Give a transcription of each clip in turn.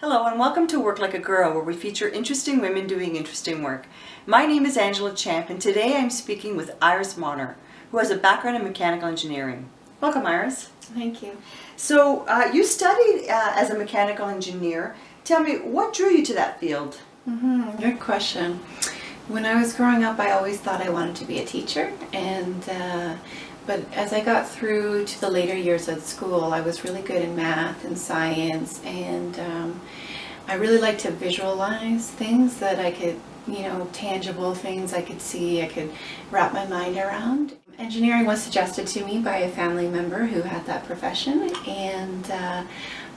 Hello and welcome to Work Like a Girl, where we feature interesting women doing interesting work. My name is Angela Champ, and today I'm speaking with Iris Monner, who has a background in mechanical engineering. Welcome, Iris. Thank you. So you studied as a mechanical engineer. Tell me, what drew you to that field? Good question. When I was growing up, I always thought I wanted to be a teacher, but as I got through to the later years of school, I was really good in math and science, and I really like to visualize things that I could, tangible things I could see, I could wrap my mind around. Engineering was suggested to me by a family member who had that profession, and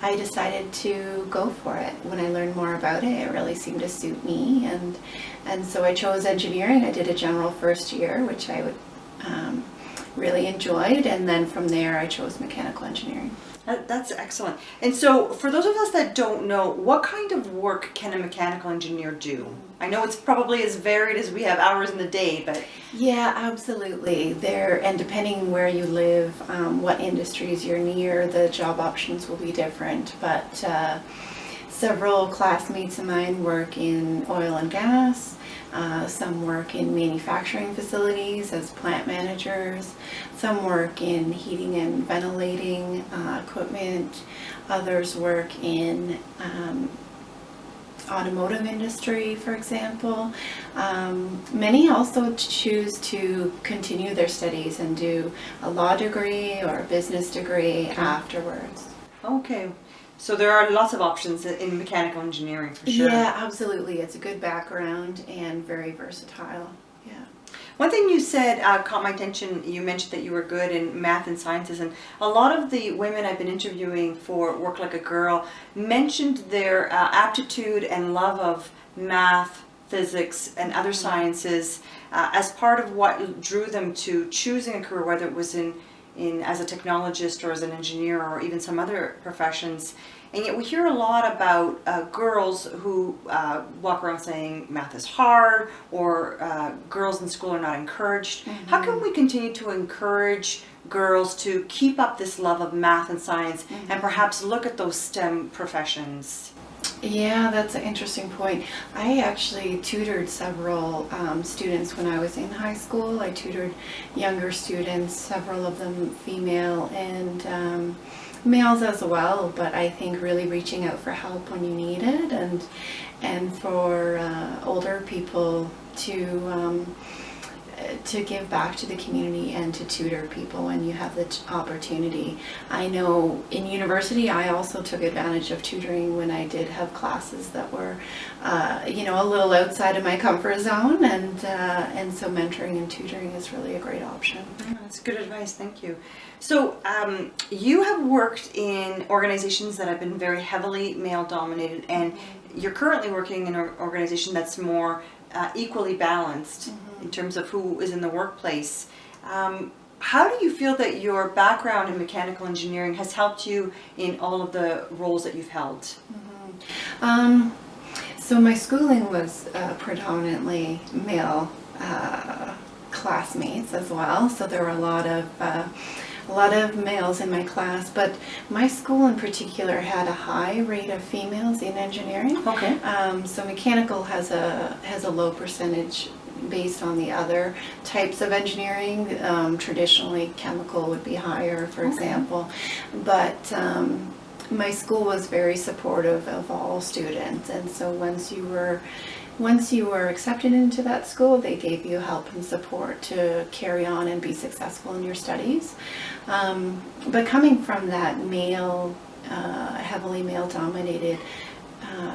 I decided to go for it. When I learned more about it, it really seemed to suit me, and so I chose engineering. I did a general first year, which I really enjoyed, and then from there I chose mechanical engineering. That's excellent. And so for those of us that don't know, what kind of work can a mechanical engineer do? I know it's probably as varied as we have hours in the day, but... Yeah, absolutely. And depending where you live, what industries you're near, the job options will be different, but several classmates of mine work in oil and gas. Some work in manufacturing facilities as plant managers. Some work in heating and ventilating equipment. Others work in automotive industry, for example. Many also choose to continue their studies and do a law degree or a business degree afterwards. Okay. So there are lots of options in mechanical engineering, for sure. Yeah, absolutely. It's a good background and very versatile. Yeah. One thing you said caught my attention. You mentioned that you were good in math and sciences, and a lot of the women I've been interviewing for Work Like a Girl mentioned their aptitude and love of math, physics, and other sciences as part of what drew them to choosing a career, whether it was in as a technologist or as an engineer or even some other professions. And yet we hear a lot about girls who walk around saying math is hard, or girls in school are not encouraged. Mm-hmm. How can we continue to encourage girls to keep up this love of math and science, mm-hmm. and perhaps look at those STEM professions? Yeah, that's an interesting point. I actually tutored several students when I was in high school. I tutored younger students, several of them female and males as well, but I think really reaching out for help when you need it, and for older people to give back to the community and to tutor people when you have the opportunity. I know in university I also took advantage of tutoring when I did have classes that were a little outside of my comfort zone, and so mentoring and tutoring is really a great option. That's good advice, thank you. So you have worked in organizations that have been very heavily male dominated, and you're currently working in an organization that's more equally balanced, mm-hmm. in terms of who is in the workplace. How do you feel that your background in mechanical engineering has helped you in all of the roles that you've held? Mm-hmm. So my schooling was predominantly male classmates as well, so there were a lot of males in my class, but my school in particular had a high rate of females in engineering. Okay. So mechanical has a low percentage based on the other types of engineering. Traditionally, chemical would be higher, for example, but my school was very supportive of all students, and so once you were accepted into that school, they gave you help and support to carry on and be successful in your studies. But coming from that heavily male-dominated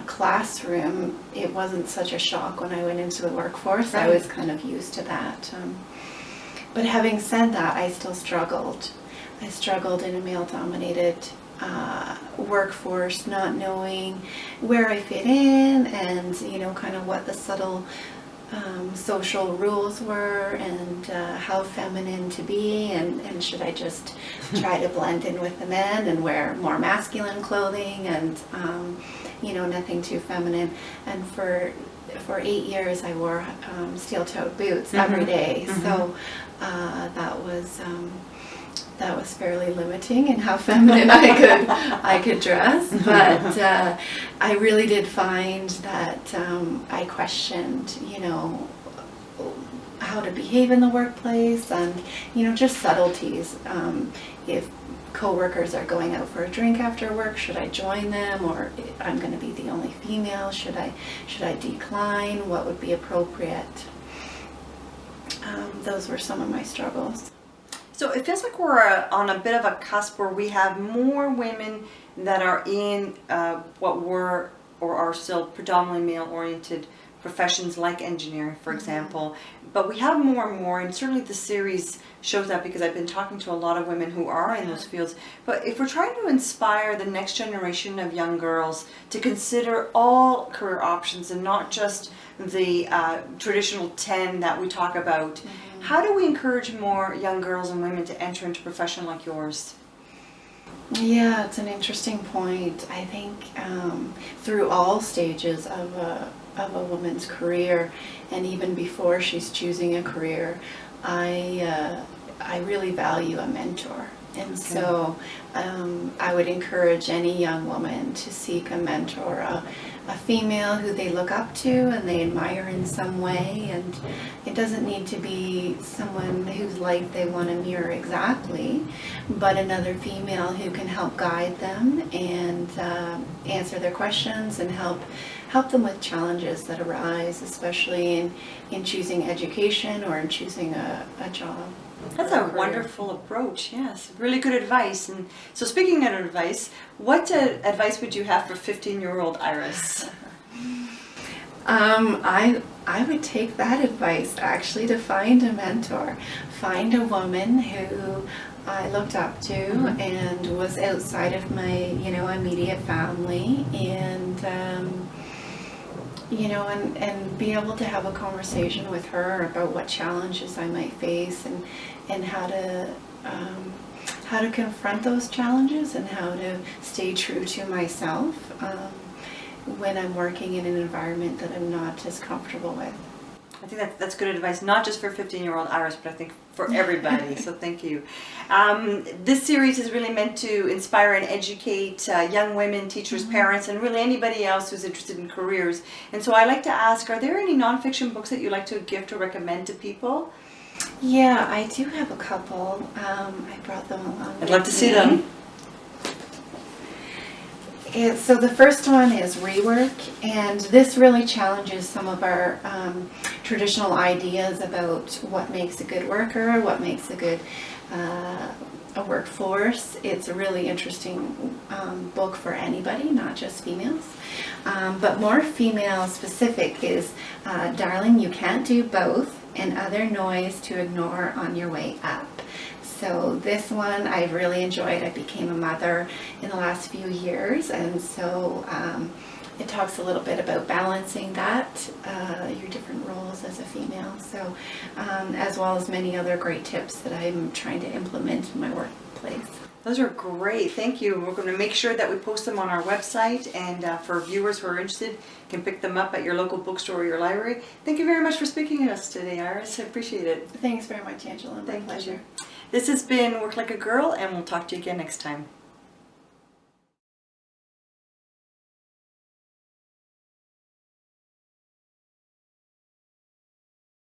classroom, it wasn't such a shock when I went into the workforce. Right. I was kind of used to that. But having said that, I still struggled. I struggled in a male-dominated workforce, not knowing where I fit in, and kind of what the subtle social rules were, and how feminine to be, and should I just try to blend in with the men and wear more masculine clothing, and nothing too feminine. And for 8 years I wore steel-toed boots, mm-hmm. every day. Mm-hmm. So that was that was fairly limiting in how feminine I could dress. But I really did find that I questioned, how to behave in the workplace, and just subtleties. If coworkers are going out for a drink after work, should I join them, or I'm going to be the only female? Should I decline? What would be appropriate? Those were some of my struggles. So it feels like we're on a bit of a cusp where we have more women that are in what were or are still predominantly male-oriented professions like engineering, for example. But we have more and more, and certainly the series shows that because I've been talking to a lot of women who are in those fields. But if we're trying to inspire the next generation of young girls to consider all career options and not just the traditional 10 that we talk about, how do we encourage more young girls and women to enter into a profession like yours? Yeah, it's an interesting point. I think through all stages of a woman's career, and even before she's choosing a career, I really value a mentor. And so I would encourage any young woman to seek a mentor, a female who they look up to and they admire in some way. And it doesn't need to be someone whose life they want to mirror exactly, but another female who can help guide them and answer their questions and help them with challenges that arise, especially in choosing education or in choosing a job. That's a wonderful approach, yes. Really good advice. And so speaking of advice, what advice would you have for 15-year-old Iris? I would take that advice actually, to find a mentor. Find a woman who I looked up to and was outside of my, immediate family, and and be able to have a conversation with her about what challenges I might face, and how to confront those challenges, and how to stay true to myself when I'm working in an environment that I'm not as comfortable with. I think that's good advice, not just for 15-year-old Iris, but I think for everybody. So thank you. This series is really meant to inspire and educate young women, teachers, parents, and really anybody else who's interested in careers. And so I like to ask, are there any nonfiction books that you like to gift or recommend to people? Yeah, I do have a couple. I brought them along. I'd love to see them. So the first one is Rework, and this really challenges some of our traditional ideas about what makes a good worker, what makes a good a workforce. It's a really interesting book for anybody, not just females. But more female specific is Darling, You Can't Do Both, and Other Noise to Ignore on Your Way Up. So this one I really enjoyed. I became a mother in the last few years, and so it talks a little bit about balancing that, your different roles as a female. So as well as many other great tips that I'm trying to implement in my workplace. Those are great. Thank you. We're going to make sure that we post them on our website, and for viewers who are interested, can pick them up at your local bookstore or your library. Thank you very much for speaking to us today, Iris. I appreciate it. Thanks very much, Angela. My pleasure. This has been Work Like a Girl, and we'll talk to you again next time.